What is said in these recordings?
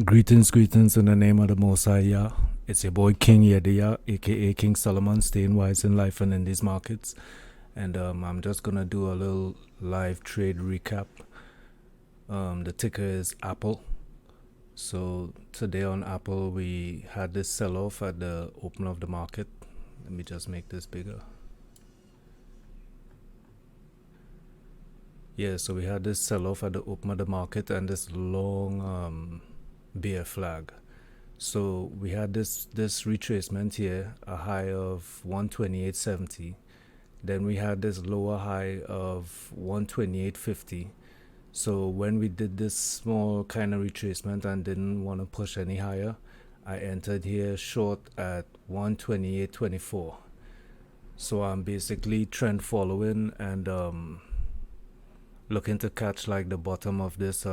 Greetings in the name of the Most High Yah. It's your boy King Yediya, aka King Solomon, staying wise in life and in these markets. And I'm just gonna do a little live trade recap. The ticker is Apple. So today on Apple, we had this sell-off at the open of the market. Let me just make this bigger. Yeah, so we had this sell-off at the open of the market and this long bear flag. So we had this retracement here, a high of 128.70. Then we had this lower high of 128.50. So when we did this small kind of retracement and didn't want to push any higher, I entered here short at 128.24. So I'm basically trend following and looking to catch like the bottom of this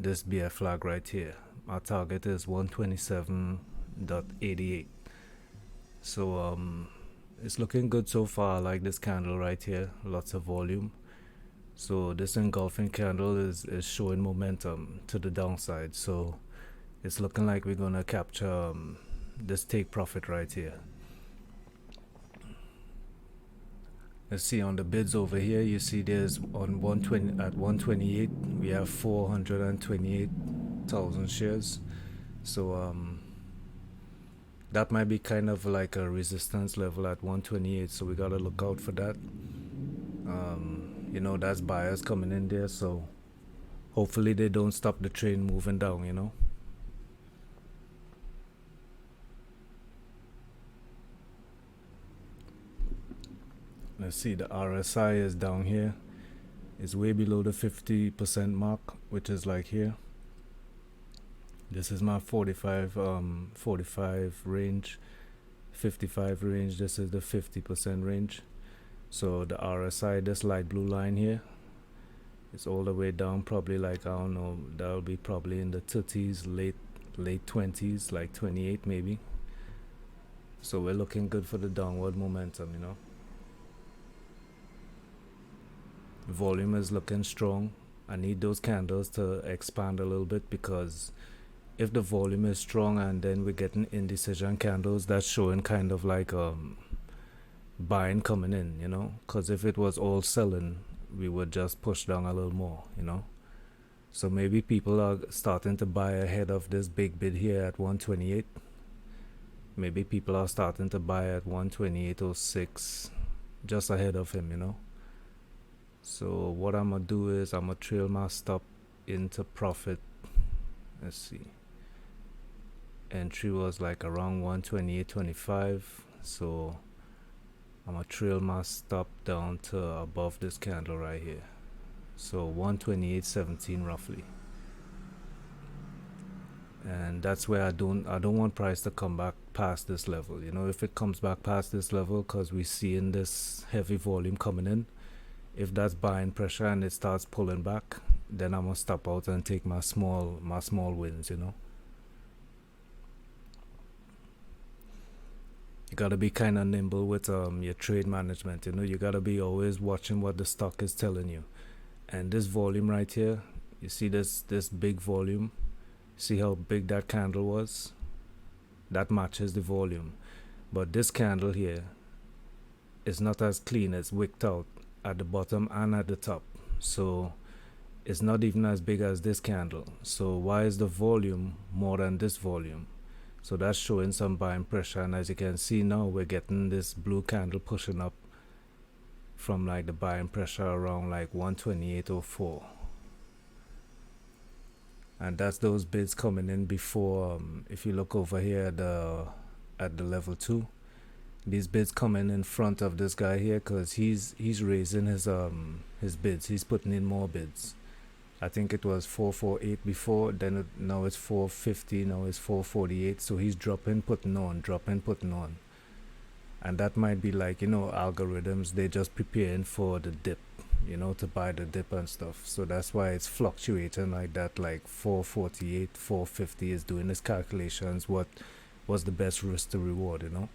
this bear flag right here. Our target is 127.88. So it's looking good so far. I like this candle right here, lots of volume. So this engulfing candle is showing momentum to the downside, so it's looking like we're gonna capture this take profit right here. Let's see on the bids over here. You see there's on 120 at 128 we have 428,000 shares. So that might be kind of like a resistance level at 128, so we gotta look out for that. You know, that's buyers coming in there, so hopefully they don't stop the train moving down, you know. Let's see, the RSI is down here. It's way below the 50% mark, which is like here. This is my 45 range, 55 range. This is the 50% range. So the RSI, this light blue line here, it's all the way down, probably like, I don't know, that'll be probably in the 30s, late 20s, like 28 maybe. So we're looking good for the downward momentum, you know. Volume is looking strong. I need those candles to expand a little bit, because if the volume is strong and then we're getting indecision candles, that's showing kind of like buying coming in, you know. Because if it was all selling, we would just push down a little more, you know. So maybe people are starting to buy ahead of this big bid here at 128. Maybe people are starting to buy at 128.06, just ahead of him, you know. So what I'm gonna do is I'm gonna trail my stop into profit. Let's see, entry was like around 128.25, so I'm gonna trail my stop down to above this candle right here, so 128.17 roughly. And that's where I don't want price to come back past this level, you know. If it comes back past this level, because we see in this heavy volume coming in, if that's buying pressure and it starts pulling back, then I'm gonna stop out and take my small wins, you know. You gotta be kind of nimble with your trade management, you know. You gotta be always watching what the stock is telling you. And this volume right here, you see this big volume, see how big that candle was? That matches the volume. But this candle here is not as clean. It's wicked out at the bottom and at the top, so it's not even as big as this candle. So why is the volume more than this volume? So that's showing some buying pressure, and as you can see now, we're getting this blue candle pushing up from like the buying pressure around like 128.04, and that's those bids coming in before. If you look over here at the level 2, these bids coming in front of this guy here, because he's raising his bids. He's putting in more bids. I think it was 448 before, then now it's 450, now it's 448. So he's dropping, putting on, dropping, putting on. And that might be like, you know, algorithms, they're just preparing for the dip, you know, to buy the dip and stuff. So that's why it's fluctuating like that, like 448, 450 is doing its calculations, what was the best risk to reward, you know.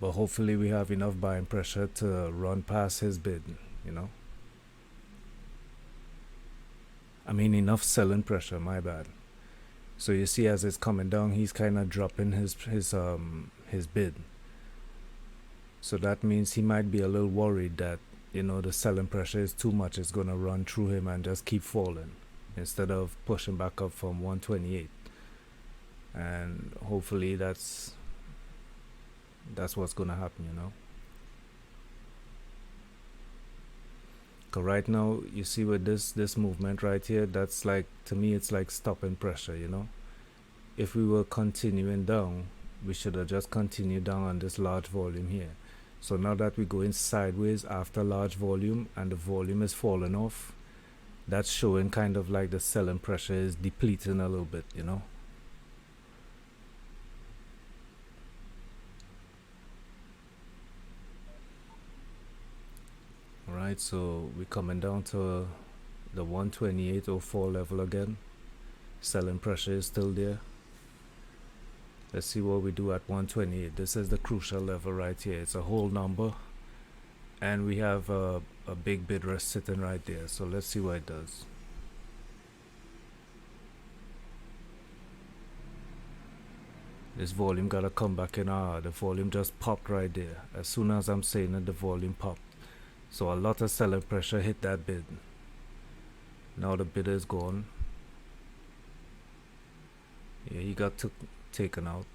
But hopefully we have enough buying pressure to run past his bid, you know. I mean enough selling pressure, my bad. So you see as it's coming down, he's kind of dropping his bid. So that means he might be a little worried that, the selling pressure is too much, it's going to run through him and just keep falling instead of pushing back up from 128. And hopefully that's what's going to happen. Cause right now you see with this movement right here, that's like, to me it's like stopping pressure. If we were continuing down, we should have just continued down on this large volume here. So now that we're going sideways after large volume and the volume is falling off, that's showing kind of like the selling pressure is depleting a little bit. Alright, so we're coming down to the 128.04 level again. Selling pressure is still there. Let's see what we do at 128. This is the crucial level right here. It's a whole number, and we have a big bid rest sitting right there. So let's see what it does. This volume gotta come back in. The volume just popped right there. As soon as I'm saying it, the volume popped. So a lot of selling pressure hit that bid. Now the bid is gone. Yeah, he got taken out.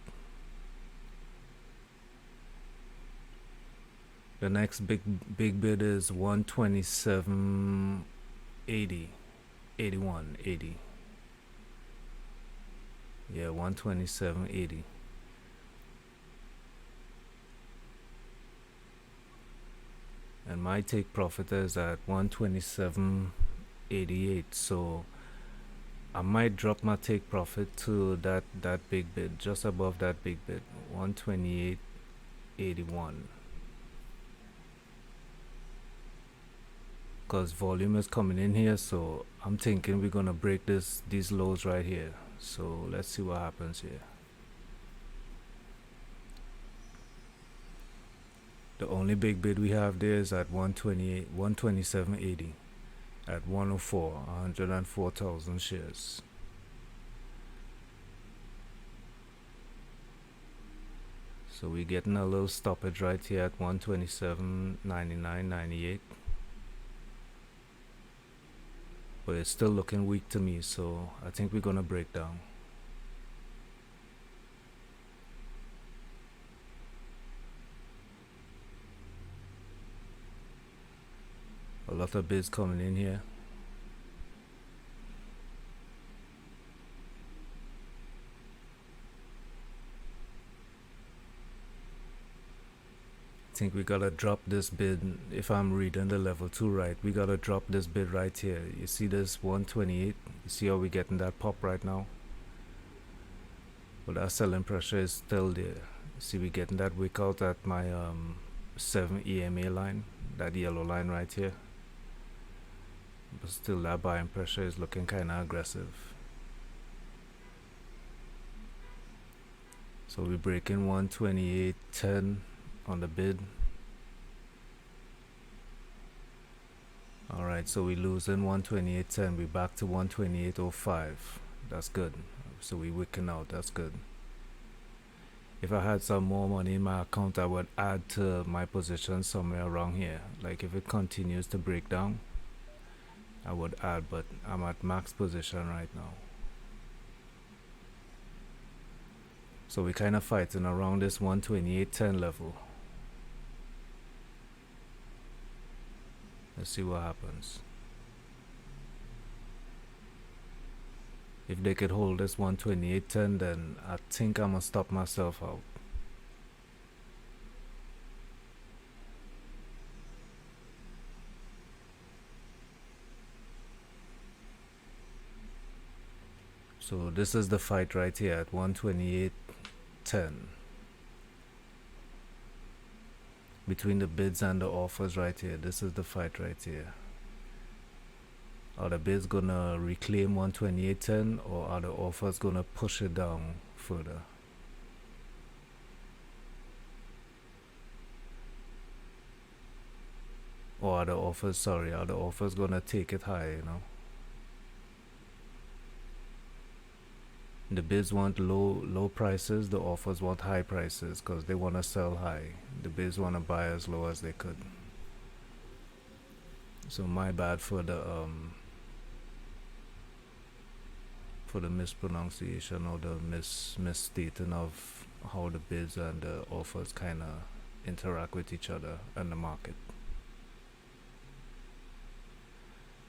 The next big bid is 127.80, 81.80. Yeah, 127.80. And my take profit is at 127.88. So I might drop my take profit to that big bid, just above that big bid, 128.81. Because volume is coming in here, so I'm thinking we're gonna break these lows right here. So let's see what happens here. The only big bid we have there is at 127.80 at 104,000 shares. So we're getting a little stoppage right here at 127.99.98. But it's still looking weak to me, so I think we're gonna break down. A lot of bids coming in here. I think we gotta drop this bid. If I'm reading the level 2 right, we gotta drop this bid right here. You see this 128? You see how we getting that pop right now? But our selling pressure is still there. You see we getting that wick out at my 7 EMA line, that yellow line right here. But still that buying pressure is looking kinda aggressive. So we're breaking 128.10 on the bid. Alright, so we losing 128.10. We back to 128.05. That's good. So we wicking out. That's good. If I had some more money in my account, I would add to my position somewhere around here. Like if it continues to break down, I would add, but I'm at max position right now. So we're kind of fighting around this 128.10 level. Let's see what happens. If they could hold this 128.10, then I think I'm gonna stop myself out. So this is the fight right here at 128.10. Between the bids and the offers right here. This is the fight right here. Are the bids gonna reclaim 128.10, or are the offers gonna push it down further? Or are the offers gonna take it high, The bids want low prices, the offers want high prices because they want to sell high. The bids want to buy as low as they could. So my bad for the mispronunciation or the misstating of how the bids and the offers kind of interact with each other and the market.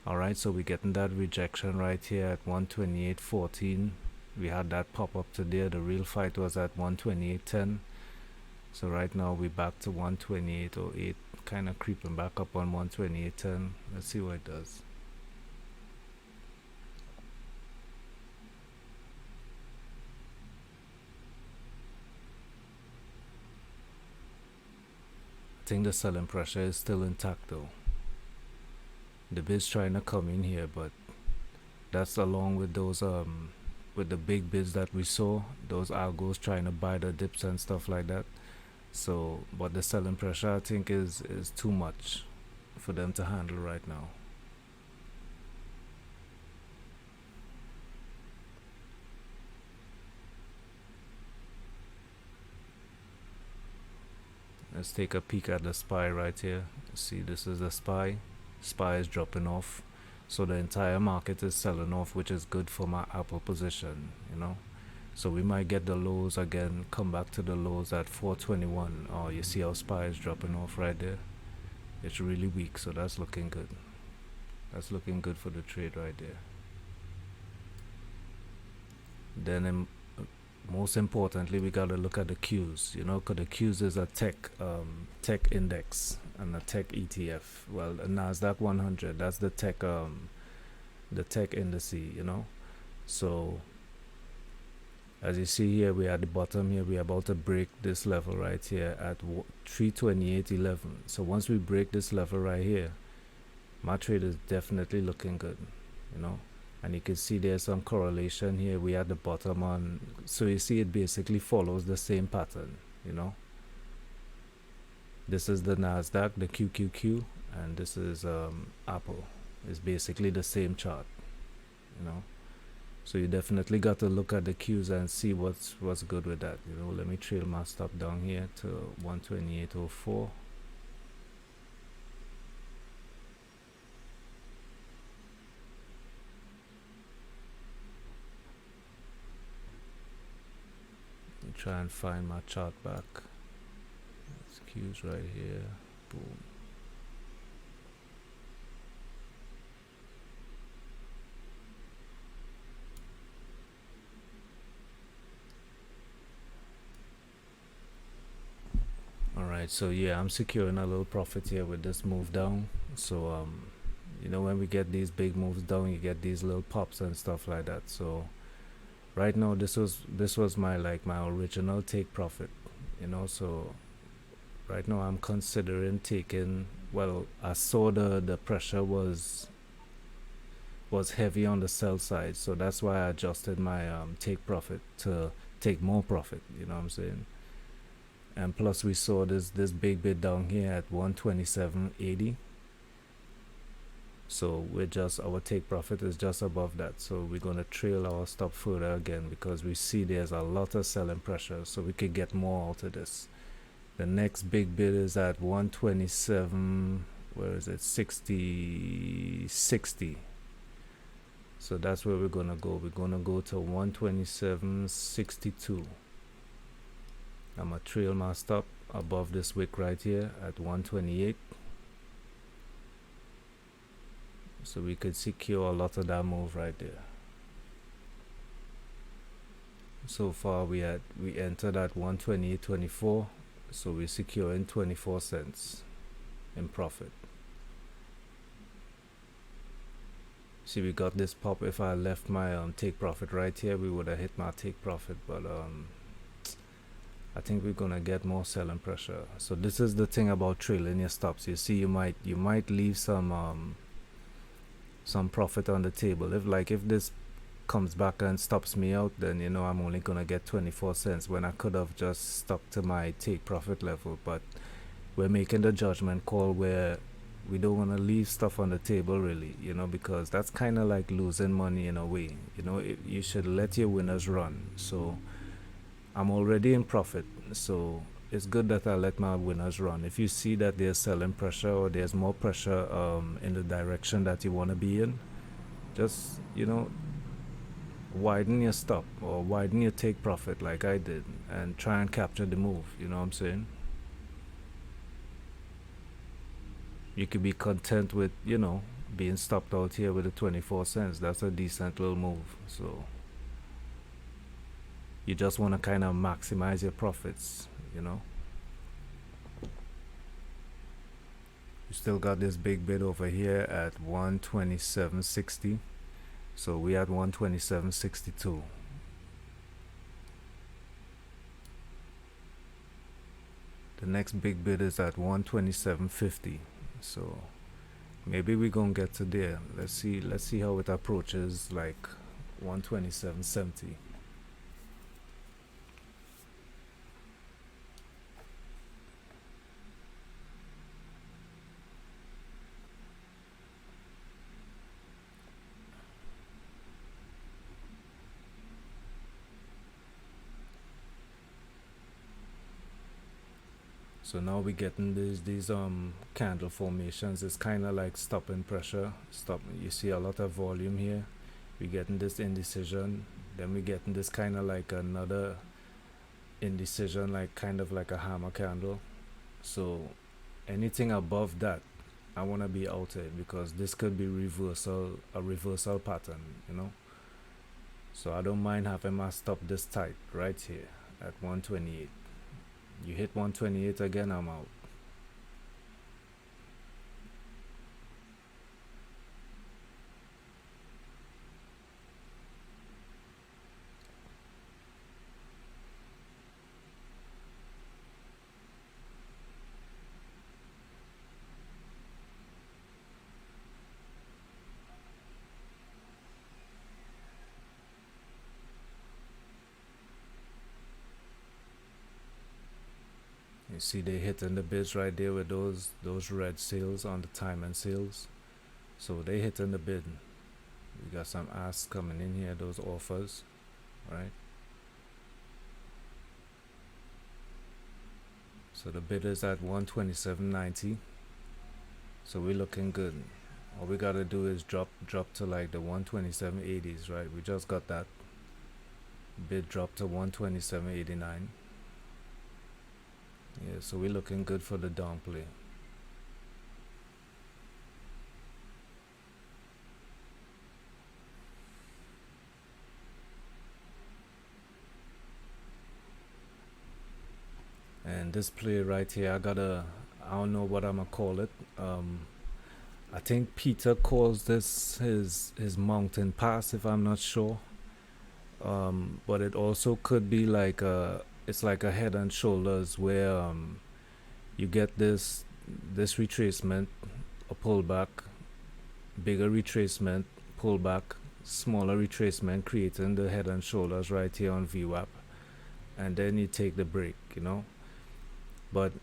Alright, so we're getting that rejection right here at 128.14. We had that pop up today. The real fight was at 128.10. So right now we're back to 128.08, kind of creeping back up on 128.10. Let's see what it does. I think the selling pressure is still intact though. The bid's trying to come in here, but that's along with those with the big bids that we saw, those algos trying to buy the dips and stuff like that. So, but the selling pressure I think is too much for them to handle right now. Let's take a peek at the SPY right here. See, this is the SPY. SPY is dropping off. So the entire market is selling off, which is good for my Apple position, you know. So we might get the lows again, come back to the lows at 421. Oh, you see how SPY is dropping off right there? It's really weak, so that's looking good. That's looking good for the trade right there. Then most importantly, we got to look at the Qs, you know, because the Qs is a tech index and a tech ETF. Well, the Nasdaq 100, that's the tech index, you know. So as you see here, we're at the bottom here. We're about to break this level right here at 328.11. So once we break this level right here, my trade is definitely looking good, you know. And you can see there's some correlation here. We at the bottom on, so you see it basically follows the same pattern, you know. This is the Nasdaq, the QQQ, and this is Apple. It's basically the same chart, you know. So you definitely got to look at the Qs and see what's good with that, you know. Let me trail my stop down here to 128.04. Try and find my chart back. It's Qs right here. Boom. Alright, so yeah, I'm securing a little profit here with this move down. So you know, when we get these big moves down, you get these little pops and stuff like that. So right now this was my my original take profit, you know. So right now I'm considering taking, well, I saw the pressure was heavy on the sell side, so that's why I adjusted my take profit to take more profit, you know what I'm saying. And plus we saw this big bid down here at 127.80. So we're just, our take profit is just above that, so we're going to trail our stop further again because we see there's a lot of selling pressure, so we could get more out of this. The next big bid is at 127, where is it, 60. So that's where we're going to go. We're going to go to 127.62. I'm going to trail my stop above this wick right here at 128. So we could secure a lot of that move right there. So far we entered at 128.24, so we're securing 24 cents in profit. See, we got this pop. If I left my take profit right here, we would have hit my take profit, but I think we're gonna get more selling pressure. So this is the thing about trailing your stops. You see, you might leave some profit on the table. If this comes back and stops me out, then you know I'm only gonna get 24 cents when I could have just stuck to my take profit level. But we're making the judgment call where We don't want to leave stuff on the table, really, because that's kind of like losing money in a way. You should let your winners run. So I'm already in profit, so it's good that I let my winners run. If you see that there's selling pressure or there's more pressure in the direction that you want to be in, just widen your stop or widen your take profit like I did, and try and capture the move. You know what I'm saying? You could be content with being stopped out here with the 24 cents. That's a decent little move. So you just want to kind of maximize your profits. You still got this big bid over here at 127.60. So we at 127.62. The next big bid is at 127.50. So maybe we're gonna get to there. Let's see how it approaches like 127.70. So now we're getting these candle formations. It's kind of like stopping pressure. You see a lot of volume here. We're getting this indecision. Then we're getting this kind of like another indecision, like kind of like a hammer candle. So anything above that, I want to be out here, because this could be a reversal pattern. So I don't mind having my stop this tight right here at 128. You hit 128 again, I'm out. You see they hitting the bids right there with those red sails on the timing sails. So they hitting the bid. We got some asks coming in here, those offers, right? So the bid is at 127.90. So we're looking good. All we gotta do is drop to like the 127.80s, right? We just got that. Bid drop to 127.89. Yeah, so we're looking good for the down play. And this play right here, I don't know what I'm gonna call it. I think Peter calls this his mountain pass, if I'm not sure. But it also could be like it's like a head and shoulders, where you get this retracement, a pullback, bigger retracement, pullback, smaller retracement, creating the head and shoulders right here on VWAP, and then you take the break. But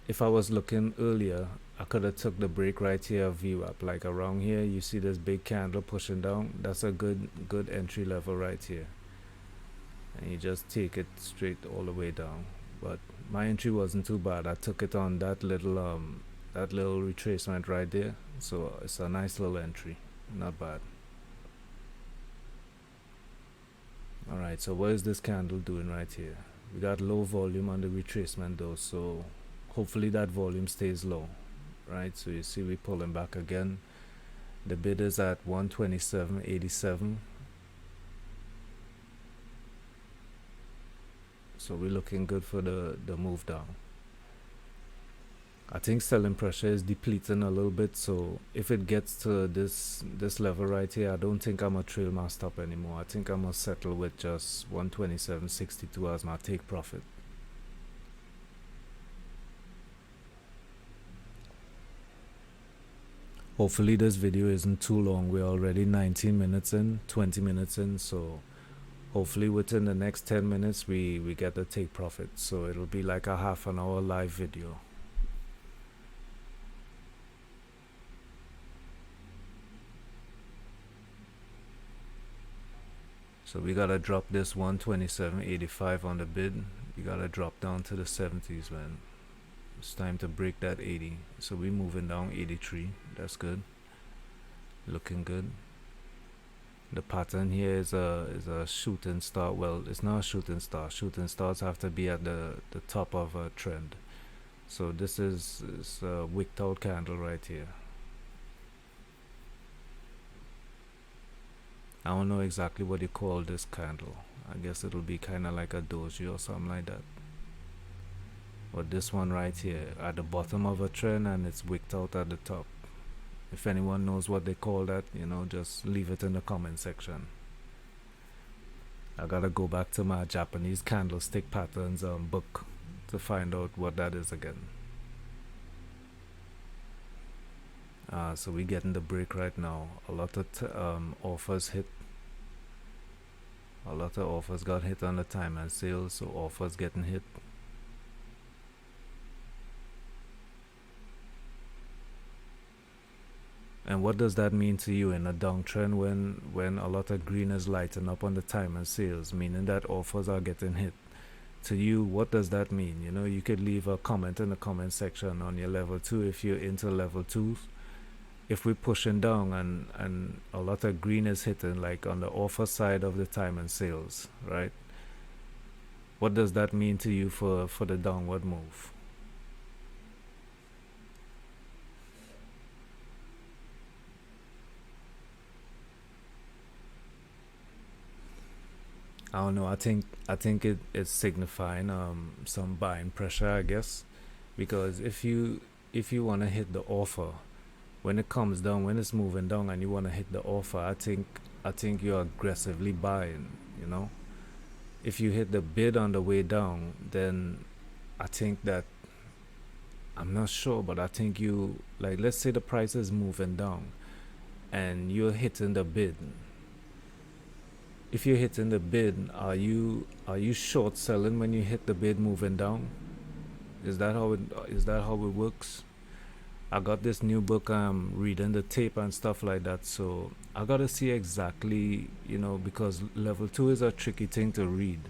if I was looking earlier, I could have took the break right here of VWAP, like around here. You see this big candle pushing down. That's a good entry level right here, and you just take it straight all the way down. But my entry wasn't too bad. I took it on that little retracement right there, so it's a nice little entry, not bad. All right, so what is this candle doing right here? We got low volume on the retracement though, so hopefully that volume stays low, right? So you see we pulling back again. The bid is at 127.87. So we're looking good for the move down. I think selling pressure is depleting a little bit, so if it gets to this level right here, I don't think I'm gonna trail my stop anymore. I think I'm gonna settle with just 127.62 as my take profit. Hopefully this video isn't too long. We're already 19 minutes in, 20 minutes in, so hopefully within the next 10 minutes we get the take profit. So it'll be like a half an hour live video. So we gotta drop this 127.85 on the bid. We gotta drop down to the 70s, man. It's time to break that 80. So we moving down 83. That's good. Looking good. The pattern here is a shooting star. Well, it's not a shooting star. Shooting stars have to be at the top of a trend. So this is a wicked out candle right here. I don't know exactly what you call this candle. I guess it'll be kind of like a doji or something like that. But this one right here at the bottom of a trend and it's wicked out at the top. If anyone knows what they call that, just leave it in the comment section. I gotta go back to my Japanese candlestick patterns book to find out what that is again. So we getting the break right now. A lot of offers hit. A lot of offers got hit on the time and sales, so offers getting hit. And what does that mean to you in a downtrend when a lot of green is lighting up on the time and sales, meaning that offers are getting hit? To you, what does that mean? You could leave a comment in the comment section on your level 2 if you're into level 2s. If we're pushing down and a lot of green is hitting, like on the offer side of the time and sales, right? What does that mean to you for the downward move? I don't know. I think it's signifying some buying pressure, I guess, because if you want to hit the offer when it comes down, when it's moving down, and you want to hit the offer, I think you're aggressively buying. If you hit the bid on the way down, then I think that I'm not sure, but I think you like let's say the price is moving down and you're hitting the bid. If you're hitting the bid, are you short selling when you hit the bid moving down? Is that how it works? I got this new book. I'm reading the tape and stuff like that, so I gotta see exactly, because level 2 is a tricky thing to read.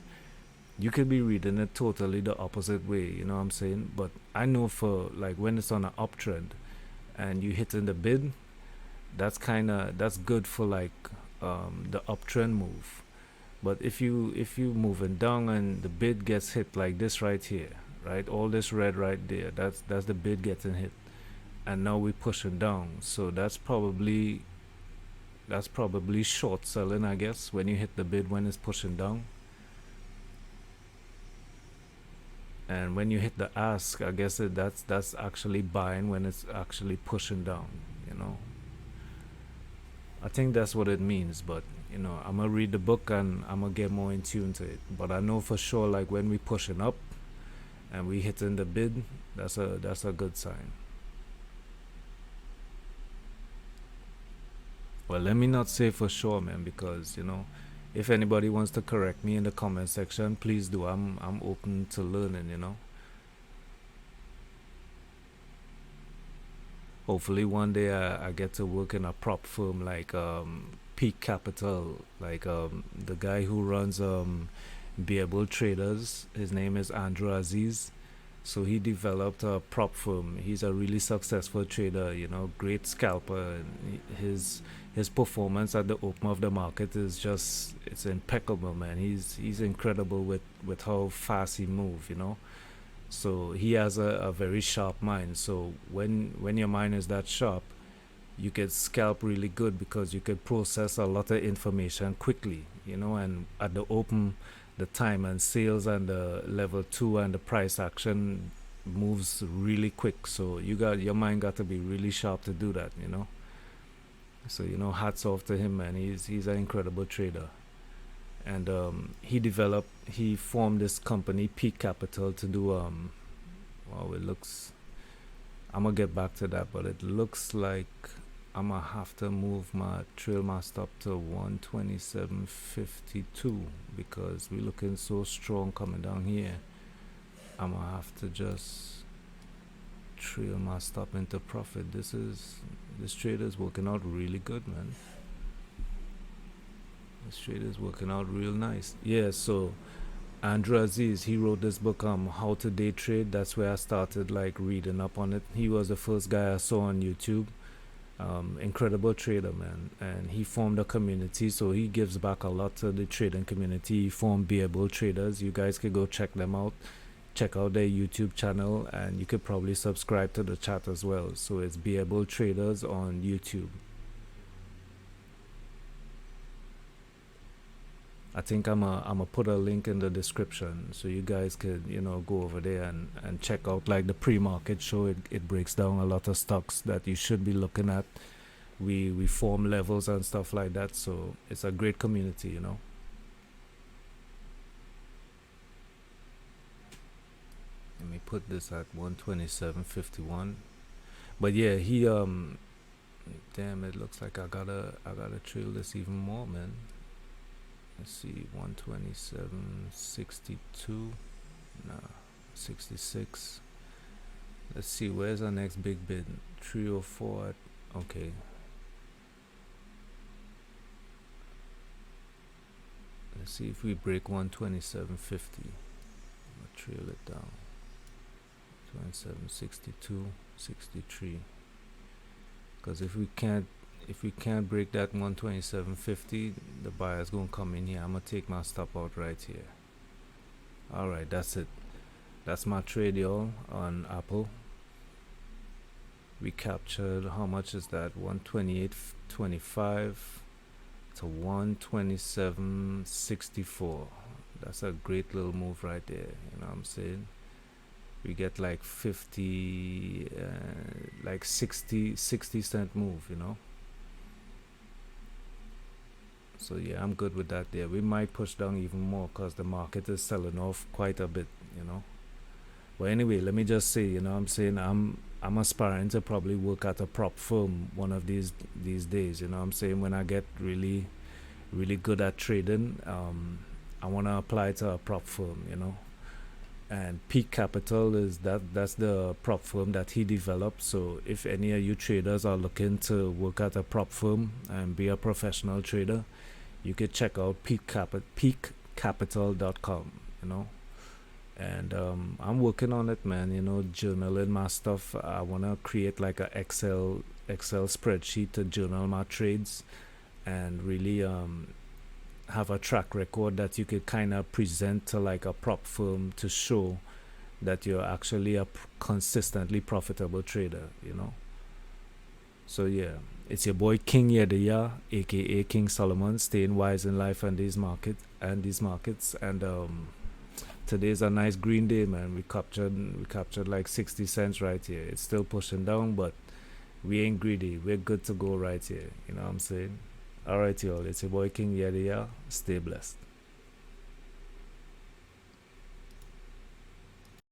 You could be reading it totally the opposite way, you know what I'm saying? But I know for like when it's on an uptrend and you hitting the bid, that's good for like the uptrend move. But if you moving down and the bid gets hit like this right here, right, all this red right there, that's the bid getting hit, and now we're pushing down. So that's probably short selling, I guess, when you hit the bid when it's pushing down. And when you hit the ask, I guess that's actually buying when it's actually pushing down. You know, I think that's what it means. But I'm gonna read the book and I'm gonna get more in tune to it. But I know for sure, like when we pushing up and we hitting the bid, that's a good sign. Well, let me not say for sure, man, because if anybody wants to correct me in the comment section, please do. I'm open to learning. Hopefully one day I get to work in a prop firm like Peak Capital, like the guy who runs AAPL Traders. His name is Andrew Aziz. So he developed a prop firm. He's a really successful trader, great scalper. And his performance at the open of the market is just it's impeccable, man. He's incredible with how fast he moves. So he has a very sharp mind. So when your mind is that sharp, you can scalp really good because you could process a lot of information quickly, and at the open, the time and sales and the level 2 and the price action moves really quick. So your mind got to be really sharp to do that. So hats off to him, man. He's an incredible trader. And he formed this company Peak Capital to do well, it looks, I'm gonna get back to that, but it looks like I'm gonna have to move my trail my stop to 127.52 because we're looking so strong coming down here. I'm gonna have to just trail my stop into profit. This trade is working out really good, man. This trade is working out real nice. Yeah, so Andrew Aziz, he wrote this book, How to Day Trade. That's where I started like reading up on it. He was the first guy I saw on YouTube. Incredible trader, man, and he formed a community, so he gives back a lot to the trading community. He formed Beable Traders. You guys could go check them out. Check out their YouTube channel, and you could probably subscribe to the chat as well. So it's Beable Traders on YouTube. I think I'm a put a link in the description so you guys could go over there and check out like the pre-market show. It breaks down a lot of stocks that you should be looking at. We form levels and stuff like that, so it's a great community. Let me put this at 127.51. But yeah, he damn, it looks like I gotta trail this even more, man. Let's see, 127.62. Nah, 66. Let's see, where's our next big bid? 304. Okay. Let's see if we break 127.50. I'll trail it down. 27.62, 63. Because if we can't break that 127.50, the buyer's gonna come in here. I'm gonna take my stop out right here. Alright, that's it. That's my trade, y'all, on Apple. We captured, how much is that? 128.25 to 127.64. That's a great little move right there. You know what I'm saying? We get like 50, like 60 cent move. So yeah, I'm good with that there. We might push down even more because the market is selling off quite a bit. But anyway, let me just say, I'm saying I'm aspiring to probably work at a prop firm one of these days. I'm saying when I get really good at trading, I want to apply to a prop firm. And Peak Capital that's the prop firm that he developed. So if any of you traders are looking to work at a prop firm and be a professional trader, you could check out peakcapital.com. And I'm working on it, man. Journaling my stuff. I want to create like a Excel spreadsheet to journal my trades and really have a track record that you could kind of present to like a prop firm to show that you're actually a consistently profitable trader. So yeah, it's your boy King Yedaya, aka King Solomon, staying wise in life and these markets. And today's a nice green day, man. We captured like 60 cents right here. It's still pushing down, but we ain't greedy. We're good to go right here. You know what I'm saying? Alright, y'all. It's your boy King Yedaya. Stay blessed.